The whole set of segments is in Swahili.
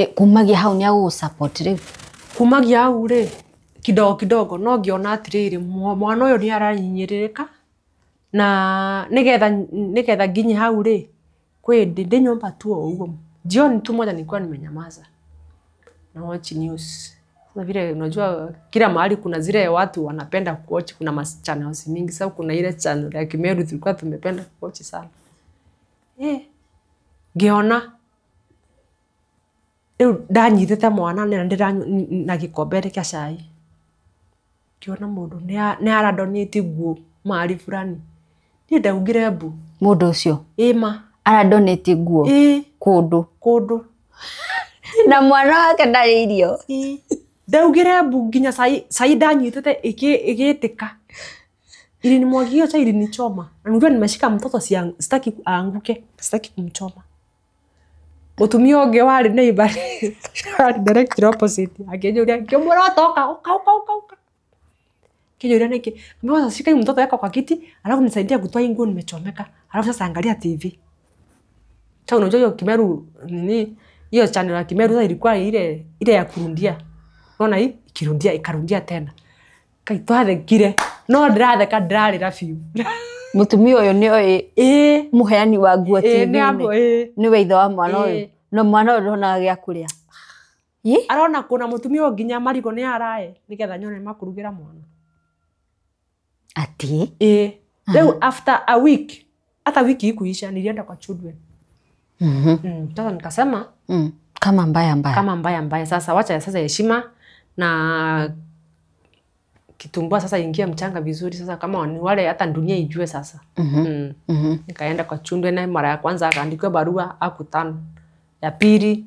Ni kumagia hau ni au support riu. Kumagia hau ri kidogo no ngiona atiriri mwana uyu ni aranyinyirika na nigetha nginye hau ri kwi ndi nyumba tu uguo. Jioni tu moja nilikuwa nimenyamaza na watch news. Sasa vile unajua kila mahali kuna zile watu wanapenda kuwatch, kuna channels mingi. Sasa kuna ile channel ya Kimeru tulikuwa tumependa kuwatch sana. Ngiona ndanyitete mwana na gikombe kia cai. Ngiona mundu ni aradonate nguo mahali fulani. Ni ndaugire mbu Mundu ucio ma aradonate nguo kundu na mwana wake ndari irio. Ndaugire mbu nginya sai ndanyitete igitika. Ili ni mwagio cha ili ni choma. Na ndio nimeshika mtoto sitaki aanguke, sitaki kumchoma. Mutumio unge wari neighbor direct opposite. Akejuria ngimura toka uka. Kijuria niki mbona shika mtoto yako kwa kiti, alafu nisaidia kutoa nguo nimechomeka. Alafu sasa angalia TV. Cha unajua hiyo Kimeru nini? Hiyo channel ya Kimeru sasa ilikuwa ile ya kurundia. Unaona hii ikarundia tena. Kaitware kire. No ndiratheka ndirarira fiu. Mutumia uyu ni oi muheani wa nguo TV ni weitho wa mwana uyu. No mwana uyu ndona gia kuria. Arona kuna mutumia nginya marigo ni arae nigetha nyone makurugira mwana. Ati? Leo after a week, hata wiki ikuisha nilienda kwa children. Sasa nikasema kama mbaya. Sasa wacha sasa heshima na kitumbua sasa ingia mchanga vizuri sasa kama ni wale hata dunia ijue sasa. Nikaenda kwa chundwe na mara ya kwanza akaandikwa barua hakutana. Ya pili,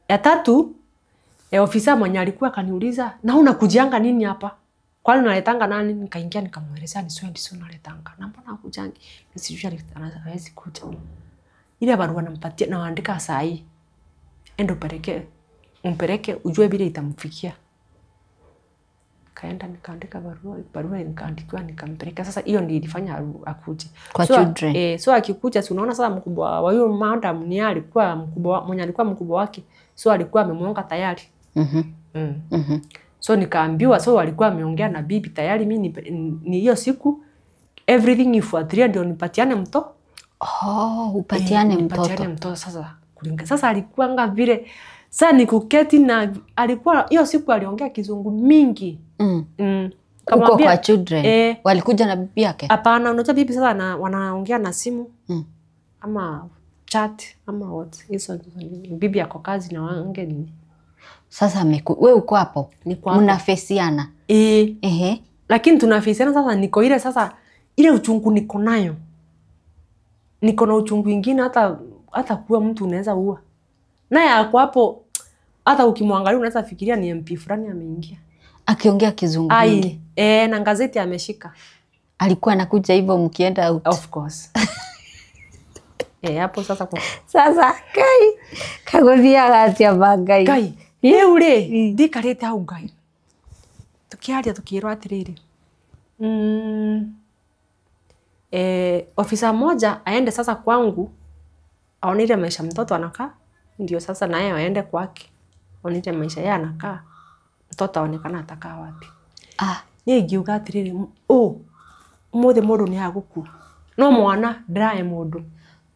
ya tatu, ofisa mwenye alikuwa akaniuliza na unakujianga nini hapa? Kwani unaletanga nani? Nikaingia nikamwelezea ni sio naletanga. Na mbona hakujangi? Nisijui hawezi kuja. Ile barua nampatia na andika saa hii. Endo umpeleke ujue vile itamfikia. Kaenda nikaandika barua nikaandikiwa nikampeleka. Sasa hiyo ndio ilifanya akuje kwa children. So akikuja si unaona sasa mkubwa wa huyo madam ni alikuwa mkubwa mwenye alikuwa mkubwa wake. So alikuwa amemuonga tayari. So nikaambiwa so alikuwa ameongea na bibi tayari mimi ni hiyo siku everything ifuatilia ndio nipatiane mtoto. Upatiane mtoto. Nipatiane mtoto sasa kulinga. Sasa alikuwa nga vile sasa nikuketi na alikuwa hiyo siku aliongea kizungu mingi. Uko kwa children. Walikuja na bibi yake? Hapana, unajua bibi sasa wanaongea na simu. Ama chat ama what. Hizo bibi yako kazi na wange nini. Sasa wewe uko hapo? Mnafesiana? Lakini tunafesiana sasa niko ile sasa ile uchungu niko nayo. Niko na uchungu mwingine hata kuwa mtu unaweza ua. Naye ako hapo hata ukimwangalia unaweza fikiria ni MP fulani ameingia. Akiongea kizungu mingi. Na gazeti ameshika. Alikuwa anakuja hivyo mkienda out. Of course. Hapo sasa kwa. Sasa kai kagothia gatia bangai. Kai. Ule ndikarete hau ngai. Tukiaria tukirwa atiriri. Ofisa moja aende sasa kwangu aonile maisha mtoto anakaa ndio sasa naye aende kwake aonile maisha yeye anakaa mtoto aonekana atakaa wapi. Ni ngiuga atiriri mothe mundu ni aguku no mwana ndae mundu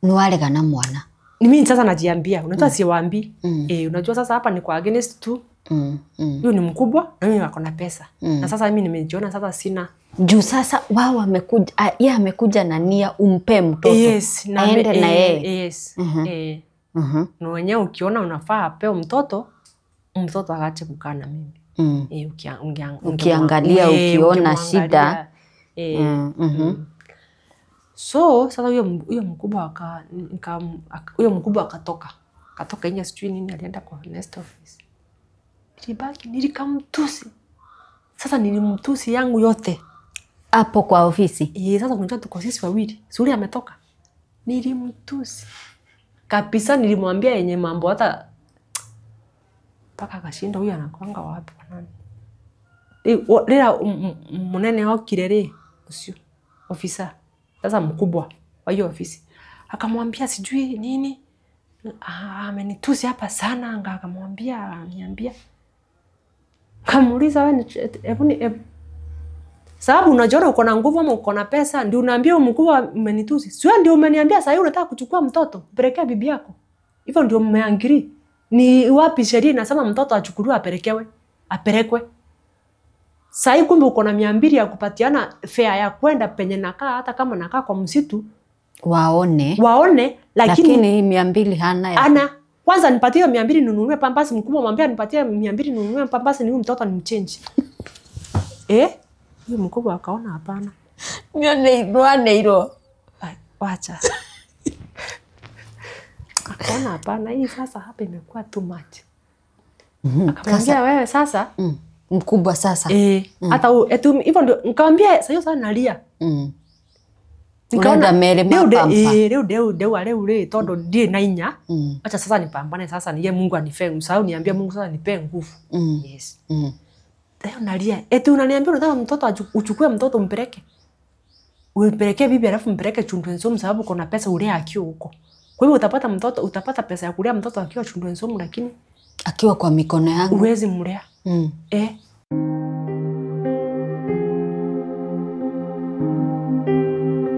ni warega na mwana. Ni mimi sasa najiambia unajua siwaambi unajua sasa hapa ni kwa against tu Yule ni mkubwa na mimi wako na pesa. Na sasa mimi nimejiona sasa sina. Juu sasa wao amekuja yeye amekuja na nia umpe mtoto. Yes, na aende na yeye. Yes. Na wenyewe ukiona unafaa apeo mtoto akaache kukaa na mimi. Ukiangalia ukiona shida. So sasa huyo mkubwa akatoka. Katoka nje sijui nini alienda kwa next office. Nilibaki nilikamtusi. Sasa nilimtusi yangu yote hapo kwa ofisi. Sasa kunja tuko sisi wawili. Suri ametoka. Nilimtusi. Kabisa nilimwambia yenye mambo hata paka kashinda huyu anakuanga wapi kwa nani. Leo munene wao kirere usio ofisa. Sasa mkubwa wa hiyo ofisi. Akamwambia sijui nini. amenitusi hapa sana, niambia. Kamuuliza wewe hebu sababu unajiona uko na nguvu ama uko na pesa ndio unaambia mkubwa umenitusi. Sio ndio umeniambia sasa unataka kuchukua mtoto, pelekea bibi yako. Hivyo ndio mmeangiri. Ni wapi sheria inasema mtoto achukuliwe apelekwe? Sasa kumbe uko na 200 ya kupatiana fare ya kwenda penye nakaa, hata kama nakaa kwa msitu waone lakini 200 hana. Kwanza nipatie 200 ninunue pampasi, mkubwa mwambie nipatie 200 ninunue pampasi, ni huyu mtoto ni mchange. Huyu mkubwa akaona hapana. Neiro. Wacha. Akaona hapana, hii sasa hapa imekuwa too much. Akamwambia wewe sasa mkubwa sasa. Hata hivyo ndio nikamwambia sasa nalia. Nikaona leo todo die na inya. Acha sasa nipambane sasa niye Mungu anife. Msahau niambia Mungu sasa nipe nguvu. Yes. Leo nalia. Unaniambia unataka mtoto uchukue mtoto mpeleke. Umpeleke bibi alafu mpeleke Chundwensomu sababu kuna pesa ule akiwa huko. Kwa hiyo utapata pesa ya kulea mtoto akiwa Chundwensomu lakini akiwa kwa mikono yangu uwezi mlea.